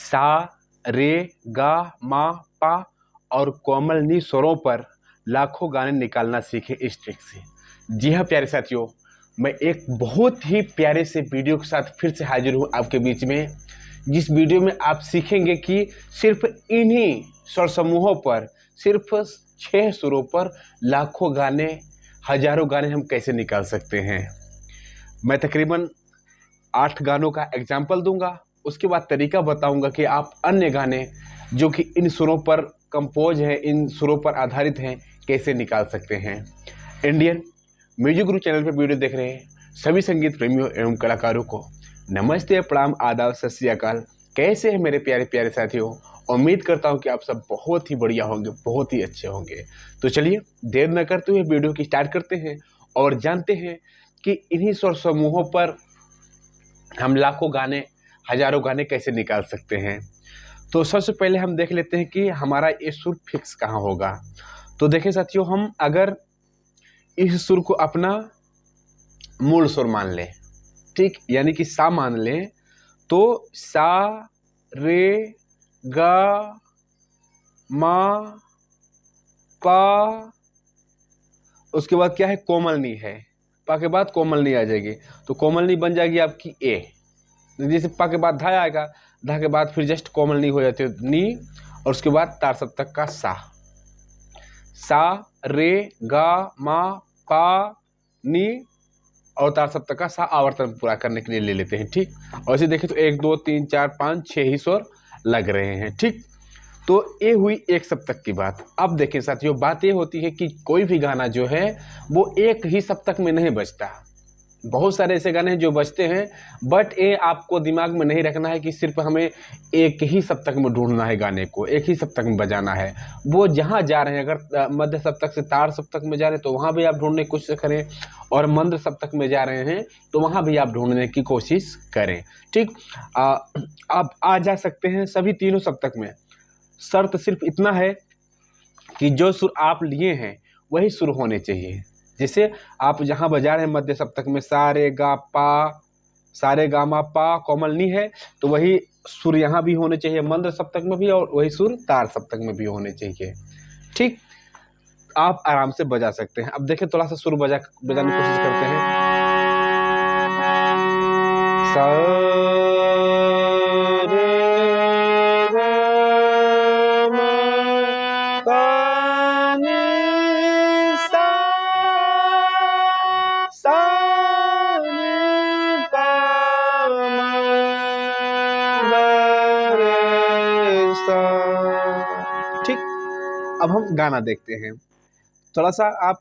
सा रे गा मा पा और कोमल नी स्वरों पर लाखों गाने निकालना सीखे इस ट्रिक से। जी हाँ प्यारे साथियों, मैं एक बहुत ही प्यारे से वीडियो के साथ फिर से हाजिर हूँ आपके बीच में, जिस वीडियो में आप सीखेंगे कि सिर्फ इन्हीं स्वर समूहों पर, सिर्फ 6 सुरों पर लाखों गाने, हजारों गाने हम कैसे निकाल सकते हैं। मैं तकरीबन 8 गानों का एग्जाम्पल दूंगा, उसके बाद तरीका बताऊंगा कि आप अन्य गाने जो कि इन सुरों पर कंपोज हैं, इन सुरों पर आधारित हैं, कैसे निकाल सकते हैं। इंडियन म्यूजिक गुरु चैनल पर वीडियो देख रहे हैं सभी संगीत प्रेमियों एवं कलाकारों को नमस्ते, प्रणाम, आदाब, सत श्री अकाल। कैसे हैं मेरे प्यारे प्यारे साथियों? उम्मीद करता हूं कि आप सब बहुत ही बढ़िया होंगे, बहुत ही अच्छे होंगे। तो चलिए देर न करते हुए वीडियो की स्टार्ट करते हैं और जानते हैं कि इन्हीं स्वर समूहों पर हम लाखों गाने, हजारों गाने कैसे निकाल सकते हैं। तो सबसे पहले हम देख लेते हैं कि हमारा ये सुर फिक्स कहाँ होगा। तो देखें साथियों, हम अगर इस सुर को अपना मूल सुर मान लें, ठीक, यानी कि सा मान लें, तो सा रे गा मा पा, उसके बाद क्या है, कोमलनी है, पा के बाद कोमलनी आ जाएगी, तो कोमलनी बन जाएगी आपकी ए। जैसे पा के बाद धा आएगा, धा के बाद फिर जस्ट कोमलनी हो जाती है नी, और उसके बाद तार सप्तक का सा, सा रे गा मा पा नी, और तार सप्तक का सा आवर्तन पूरा करने के लिए ले लेते हैं, ठीक। और इसे देखें तो 1 2 3 4 5 6 ही स्वर लग रहे हैं, ठीक। तो ये हुई एक सप्तक की बात। अब देखें साथियों, बात ये होती है कि कोई भी गाना जो है वो एक ही सप्तक में नहीं बजता। बहुत सारे ऐसे गाने हैं जो बजते हैं, बट ये आपको दिमाग में नहीं रखना है कि सिर्फ हमें एक ही सप्तक में ढूंढना है, गाने को एक ही सप्तक में बजाना है। वो जहाँ जा रहे हैं, अगर मध्य सप्तक से तार सप्तक में जा रहे हैं तो वहाँ भी आप ढूंढने की कोशिश करें, और मंद्र सप्तक में जा रहे हैं तो वहाँ भी आप ढूंढने की कोशिश करें, ठीक। आप आ जा सकते हैं सभी तीनों सप्तक में। शर्त सिर्फ इतना है कि जो सुर आप लिए हैं वही सुर होने चाहिए। जैसे आप जहाँ बजा रहे हैं मध्य सप्तक में सा रे गा पा, सा रे गा मा पा कोमलनी है, तो वही सुर यहाँ भी होने चाहिए मंद्र सप्तक में भी, और वही सुर तार सप्तक में भी होने चाहिए, ठीक। आप आराम से बजा सकते हैं। अब देखें, थोड़ा सा सुर बजाने की कोशिश करते हैं। सा ठीक। अब हम गाना देखते हैं। थोड़ा सा आप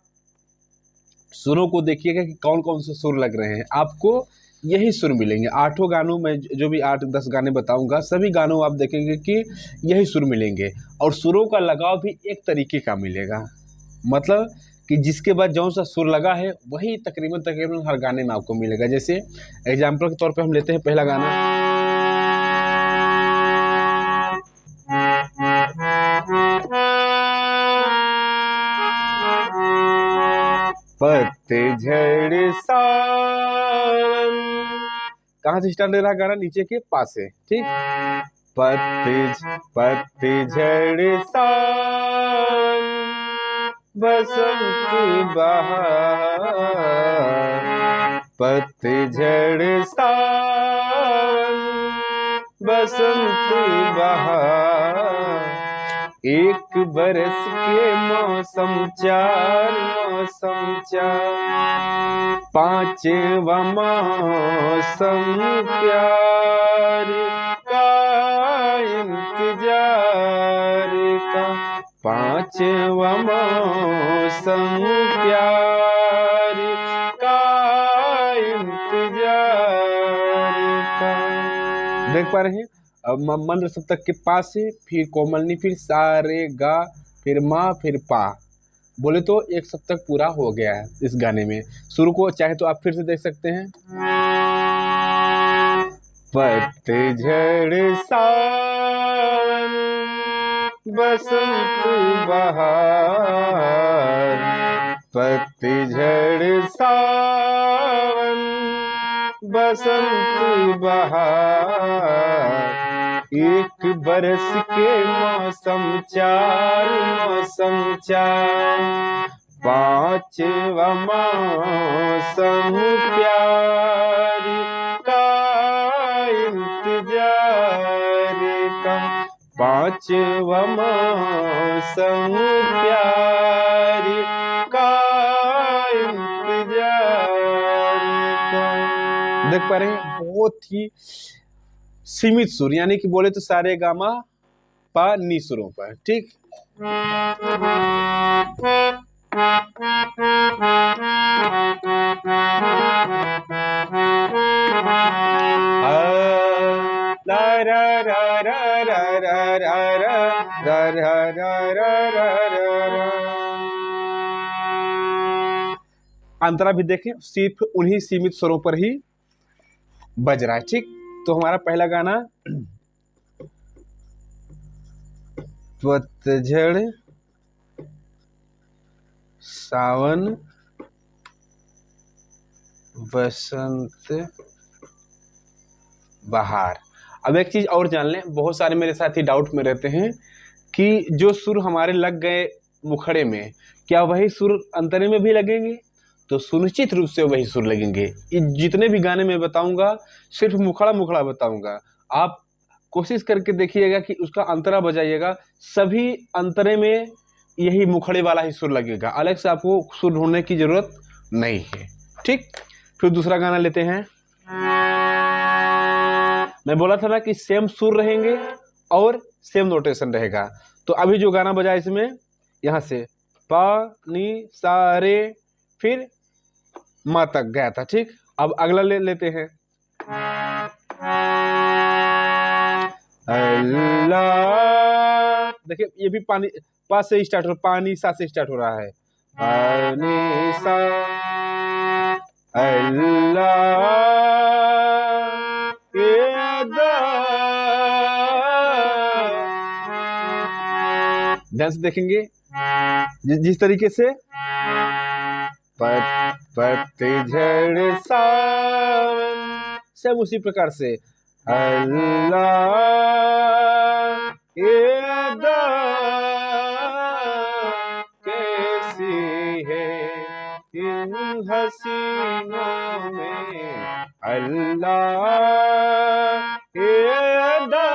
सुरों को देखिएगा कि कौन कौन से सुर लग रहे हैं। आपको यही सुर मिलेंगे 8 गानों में, जो भी 8-10 गाने बताऊंगा, सभी गानों आप देखेंगे कि यही सुर मिलेंगे, और सुरों का लगाव भी एक तरीके का मिलेगा। मतलब कि जिसके बाद जौन सा सुर लगा है वही तकरीबन तकरीबन हर गाने में आपको मिलेगा। जैसे एग्जाम्पल के तौर पे हम लेते हैं पहला गाना, पतझड़ सावन। कहाँ से स्टार्ट ले रहा है गाना? नीचे के पास से, ठीक। पतझड़ सावन, बसंत बहार, पतझड़ सावन, बसंत बहार, एक बरस के मौसम चार, मौसम चार, पांचवा मौसम प्यार का इंतजार का, पांचवा मौसम प्यार का इंतजार का। देख पा रहे हैं? अब मंद्र सप्तक के पास से फिर कोमलनी, फिर सा रे गा, फिर मा, फिर पा, बोले तो एक सप्तक पूरा हो गया है इस गाने में। शुरू को चाहे तो आप फिर से देख सकते हैं। पतझड़ सावन, बसंत बहार, पतझड़ सावन, बसंत बहार, एक बरस के मौसम चार, मौसम चार, पांचवा मौसम प्यार का इंतजार का, पांचवा मौसम प्यार का इंतजार का। देख पा रहे हैं, बहुत ही सीमित सुर, यानी कि बोले तो सारे गामा पा नी सुरों पर। ठीक, अंतरा भी देखें, सिर्फ उन्हीं सीमित स्वरों पर ही बज रहा है। ठीक, तो हमारा पहला गाना पतझड़ सावन बसंत बहार। अब एक चीज और जान लें, बहुत सारे मेरे साथी डाउट में रहते हैं कि जो सुर हमारे लग गए मुखड़े में, क्या वही सुर अंतरे में भी लगेंगे? तो सुनिश्चित रूप से वही सुर लगेंगे। जितने भी गाने मैं बताऊंगा सिर्फ मुखड़ा मुखड़ा बताऊंगा, आप कोशिश करके देखिएगा कि उसका अंतरा बजाइएगा, सभी अंतरे में यही मुखड़े वाला ही सुर लगेगा, अलग से आपको सुर ढूंढने की जरूरत नहीं है। ठीक, फिर दूसरा गाना लेते हैं। मैं बोला था ना कि सेम सुर रहेंगे और सेम नोटेशन रहेगा। तो अभी जो गाना बजा इसमें, यहां से पा नी सा रे फिर मा तक गया था। ठीक, अब अगला ले लेते हैं। अल्लाह, देखिए ये भी पानी पा से स्टार्ट हो, पानी सा से स्टार्ट हो रहा है। पानी सा, अल्लाह ध्यान से देखेंगे, जिस तरीके से पतझड़ सावन, सब उसी प्रकार से अल्लाह ये अदा कैसी है इन हसीनों में, अल्लाह ये अदा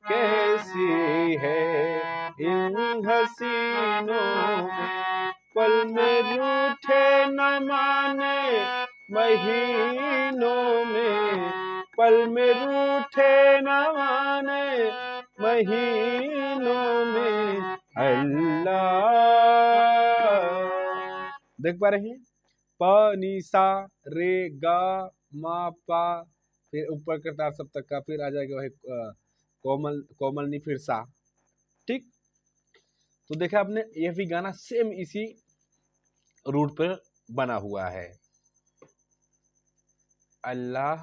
कैसी है इन हसीनों में, पल में रूठे न माने महीनों में, पल में रूठे न माने महीनों में, अल्लाह। देख पा रहे हैं, प नी सा रे गा मा पा, फिर ऊपर का तार सब तक का, फिर आ जाएगा वही कोमल कोमल नी फिर सा। ठीक, तो देखा आपने, यह भी गाना सेम इसी रूट पर बना हुआ है। अल्लाह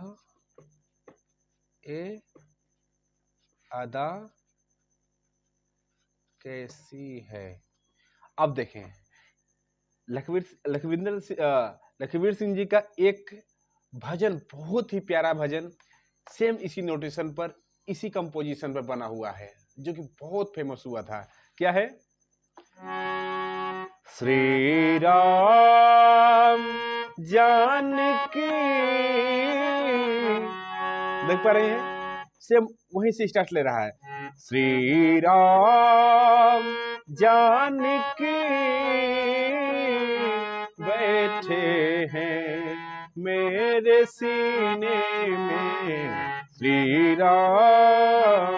ए अदा कैसी है। अब देखें, लखवीर सिंह जी का एक भजन, बहुत ही प्यारा भजन, सेम इसी नोटेशन पर, इसी कंपोजिशन पर बना हुआ है, जो कि बहुत फेमस हुआ था। क्या है? श्री राम जानकी, देख पा रहे हैं, सेम वहीं से स्टार्ट ले रहा है। श्री राम जानकी बैठे हैं मेरे सीने में, श्री राम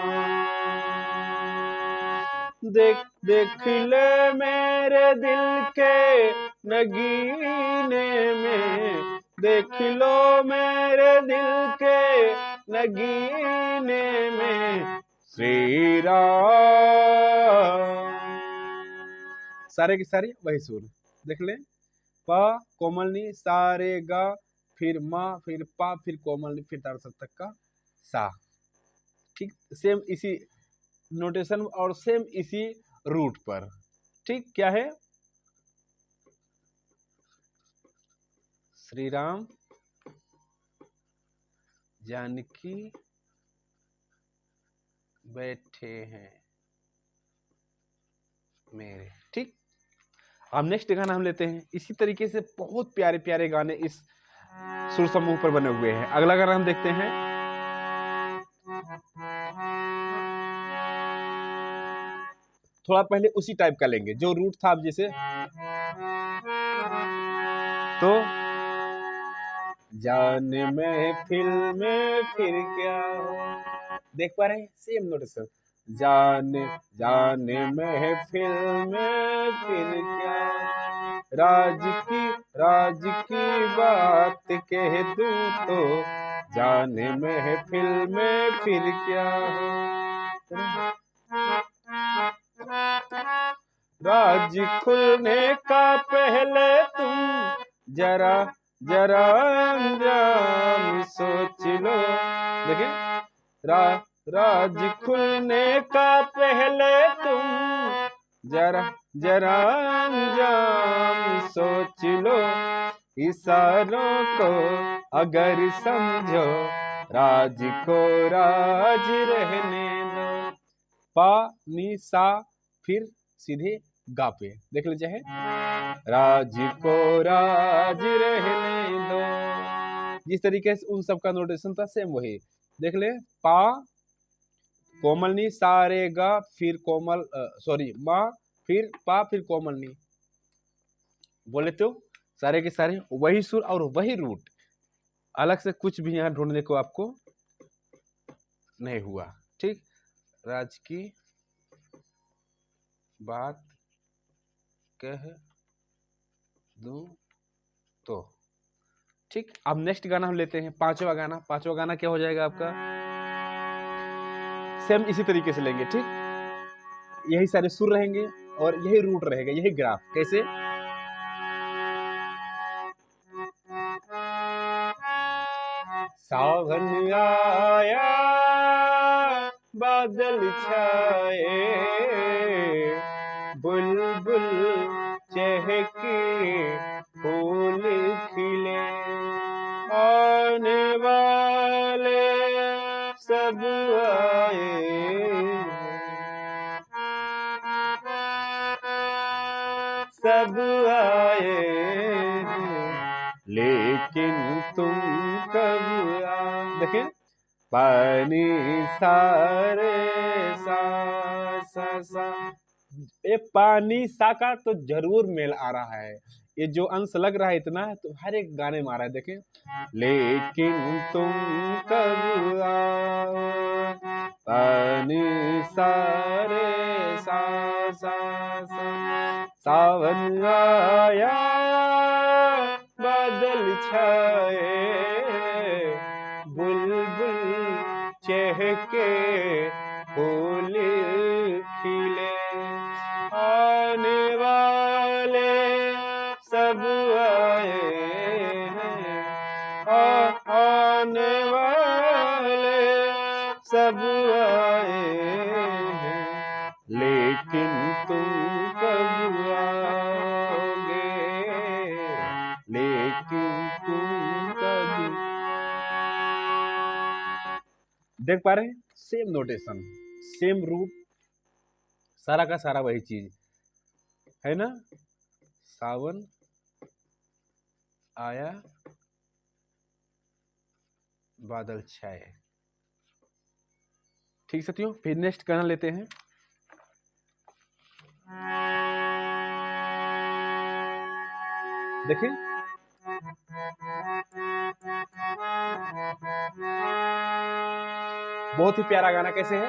देख देख ले मेरे दिल के नगीने में, देख लो मेरे दिल के नगीने में, श्री राम। सारे के सारे वही सुर देख ले, पा कोमल नी सा रे गा, फिर मा, फिर पा, फिर कोमल नी, फिर तार सब तक का सा। ठीक, सेम इसी नोटेशन और सेम इसी रूट पर। ठीक, क्या है? श्री राम जानकी बैठे हैं मेरे। ठीक, अब नेक्स्ट गाना हम लेते हैं। इसी तरीके से बहुत प्यारे प्यारे गाने इस सुर समूह पर बने हुए हैं। अगला गाना हम देखते हैं। थोड़ा पहले उसी टाइप का लेंगे जो रूट था, अब जैसे तो जाने महफिल में फिर क्या हो, देख पा रहे हैं, सेम नोटेशन। जाने जाने महफिल में फिर क्या, राज की बात कह दूं तो जाने महफिल में फिर क्या हो। राज खुलने का पहले तुम जरा जरा अंजाम सोच लो। देखिए, राज खुलने का पहले तुम जरा जरा अंजाम सोच लो। इशारों को अगर समझो, राज को राज रहने दो। पा नी सा फिर सीधे गा पे देख लीजिए है, राज को राज रहने दो। जिस तरीके से उन सब का नोटेशन था सेम वही देख ले। पा कोमल नी, सा रे गा फिर कोमल सॉरी मा फिर पा फिर कोमल नी, बोले तो सारे के सारे वही सुर और वही रूट, अलग से कुछ भी यहाँ ढूंढने को आपको नहीं हुआ। ठीक, राज की बात कह दूं तो। ठीक, अब नेक्स्ट गाना हम लेते हैं, पांचवा गाना। पांचवा गाना क्या हो जाएगा आपका, सेम इसी तरीके से लेंगे। ठीक, यही सारे सुर रहेंगे और यही रूट रहेगा, यही ग्राफ। कैसे, सावन आया बादल छाए, बुलबुल चहके फूल खिले, आने वाले सब आए, सब आए, लेकिन तुम कब आ। देखिए, पानी सारे सा सा सा, ये पानी सा का तो जरूर मेल आ रहा है। ये जो अंश लग रहा है इतना तो हर एक गाने में आ रहा है। देखें, लेकिन तुम कब आओ, पानी सारे सा सा सा, सावन आया बादल छाए, बुलबुल चहके फूल खिले, आने वाले सब आए हैं, आने वाले सब आए हैं, लेकिन तुम कब आओगे, लेकिन तुम कब। देख पा रहे हैं, सेम नोटेशन, सेम रूट, सारा का सारा वही चीज है ना। सावन आया बादल छाए। ठीक साथियों, फिर नेक्स्ट गाना लेते हैं। देखिए, बहुत ही प्यारा गाना। कैसे है,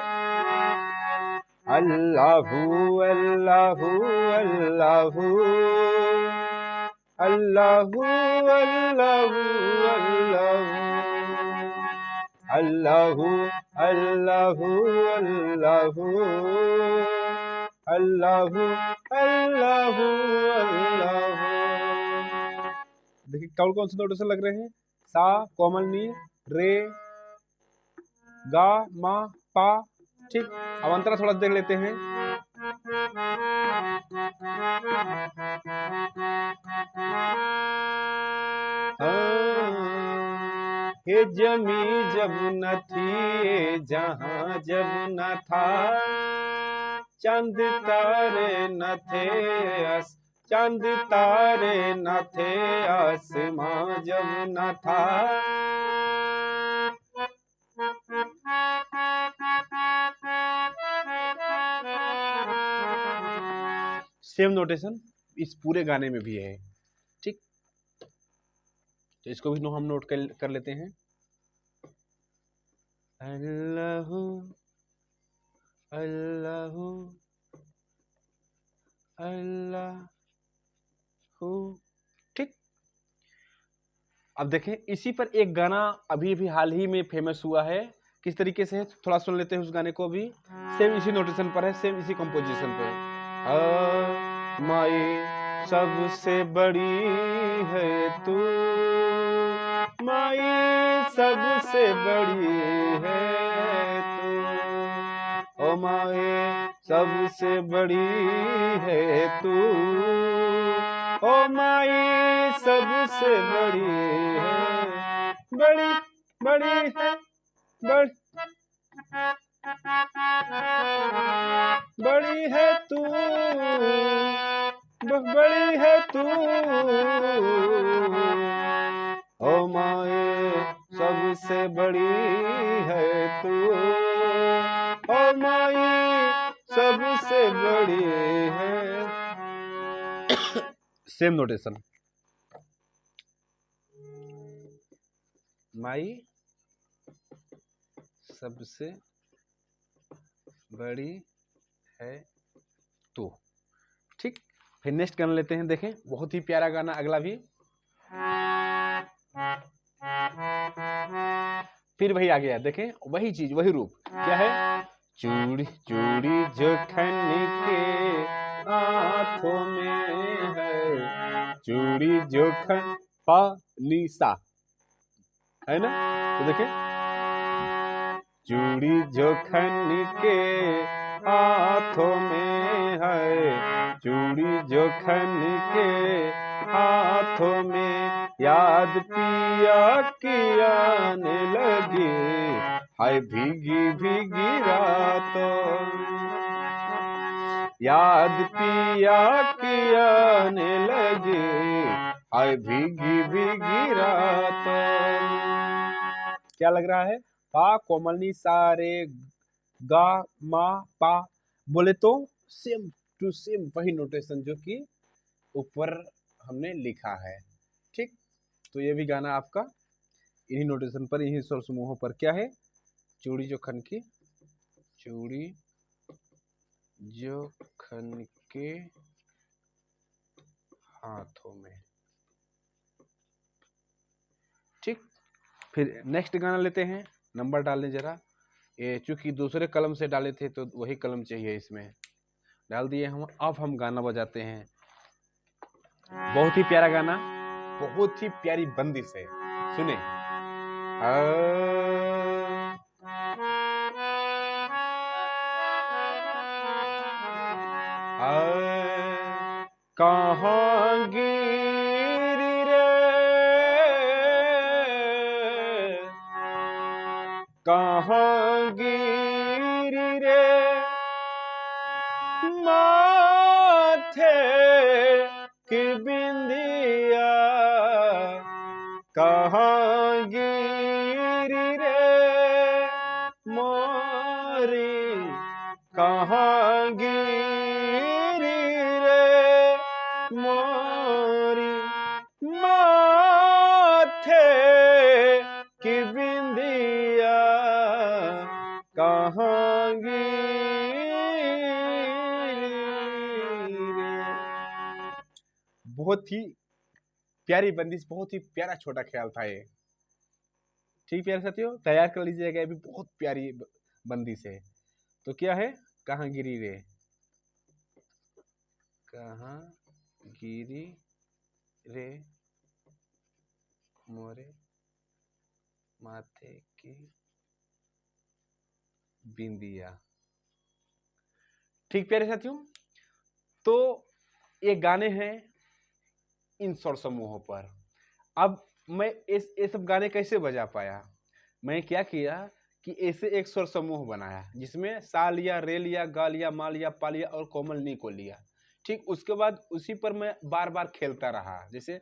अल्लाहू अल्लाहू अल्लाहू अल्लाहू अल्लाहू अल्लाहू अल्लाहू अल्लाहू अल्लाहू अल्लाहू अल्लाहू। देखिए कौन कौन से नोटेशन लग रहे हैं, सा कोमल नी, रे गा मा पा। ठीक, अब अंतरा थोड़ा देख लेते हैं। ये जमी जब न थी, ये जहां जब न था, चांद तारे न थे, चांद तारे न थे, आसमां जब न था। सेम नोटेशन इस पूरे गाने में भी है, ठीक। तो इसको भी हम नोट कर लेते हैं। अल्लाह अल्लाह अल्लाह, ठीक। अब देखें इसी पर एक गाना अभी भी हाल ही में फेमस हुआ है, किस तरीके से है थोड़ा सुन लेते हैं उस गाने को भी। सेम इसी नोटेशन पर है, सेम इसी कंपोजिशन पे है। माई सबसे बड़ी है तू, माई सबसे बड़ी है तू, ओ माई सबसे बड़ी है तू, ओ माई सबसे बड़ी है, बड़ी बड़ी है, बड़ी है तू, बड़ी है तू, ओ माए सबसे बड़ी है तू, ओ माई सबसे बड़ी है। सेम नोटेशन, माई सबसे बड़ी है तू, ठीक। फिर नेक्स्ट गाना लेते हैं, देखें बहुत ही प्यारा गाना अगला भी। फिर वही आ गया, देखें वही चीज वही रूप क्या है। चूड़ी चूड़ी जो खन के हाथों में है, चूड़ी जो खन पा नी सा, है ना। तो देखें चूड़ी जो खन के हाथों में है, चूड़ी जो खन के हाथों में, याद पिया की आने लगी, हाय भीगी भीगी रातों, याद पिया की आने लगी, हाय भीगी भीगी रातों। क्या लग रहा है, पा कोमलनी सारे गा मा पा, बोले तो सेम टू सेम वही नोटेशन जो कि ऊपर हमने लिखा है, ठीक। तो ये भी गाना आपका इन्हीं नोटेशन पर, इन्हीं स्वर समूहों पर क्या है, चूड़ी जो खन की, चूड़ी जो खन के हाथों में, ठीक। फिर नेक्स्ट गाना लेते हैं, नंबर डालने जरा, ये चूंकि दूसरे कलम से डाले थे तो वही कलम चाहिए, इसमें डाल दिए हम। अब हम गाना बजाते हैं, बहुत ही प्यारा गाना, बहुत ही प्यारी बंदिश है, सुने। कहाँ गिरी रे, कहाँ गिरी रे माथे की बिंदिया, कहाँ गिरी रे मोरी, कहाँ गिरी रे मोरी, माथे की बिंदिया, कहाँ गिरी रे। बहुत ही प्यारी बंदिश, बहुत ही प्यारा छोटा ख्याल था ये, ठीक प्यारे साथियों, तैयार कर लीजिएगा, ये भी बहुत प्यारी बंदिश है। तो क्या है, कहाँ गिरी रे, कहाँ गिरी रे मोरे माथे की बिंदिया, ठीक प्यारे साथियों। तो ये गाने हैं इन स्वर समूहों पर। अब मैं इस ये सब गाने कैसे बजा पाया? मैं क्या किया कि ऐसे एक स्वर समूह बनाया जिसमें सा लिया, रे लिया, गा लिया, मा लिया, पा लिया और कोमल नी को लिया। ठीक उसके बाद उसी पर मैं बार-बार खेलता रहा। जैसे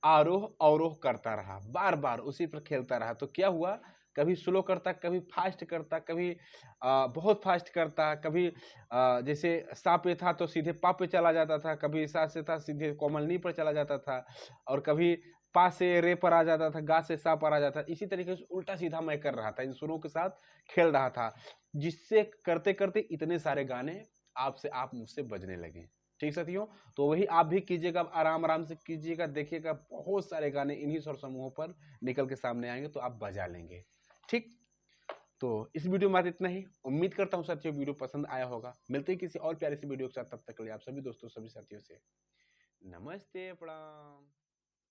आरोह अवरोह करता रहा, बार-बार उसी पर खेलता रहा। तो क्या हुआ, कभी स्लो करता, कभी फ़ास्ट करता, कभी बहुत फ़ास्ट करता, कभी जैसे सा पे था तो सीधे पा पे चला जाता था, कभी सा से था सीधे कोमल नी पर चला जाता था और कभी पा से रे पर आ जाता था, गा से सा पर आ जाता था। इसी तरीके से उल्टा-सीधा मैं कर रहा था, इन सुरों के साथ खेल रहा था, जिससे करते-करते इतने सारे गाने आपसे आप मुझसे बजने लगे। ठीक साथियों? तो वही आप भी कीजिएगा, आराम-आराम से कीजिएगा, देखिएगा बहुत सारे गाने इन्हीं स्वर समूहों पर निकल के सामने आएँगे तो आप बजा लेंगे। ठीक? तो इस वीडियो में आज इतना ही। उम्मीद करता हूँ साथियों वीडियो पसंद आया होगा। मिलते हैं किसी और प्यारे से वीडियो के साथ, तब तक के लिए आप सभी दोस्तों, सभी साथियों से नमस्ते, प्रणाम।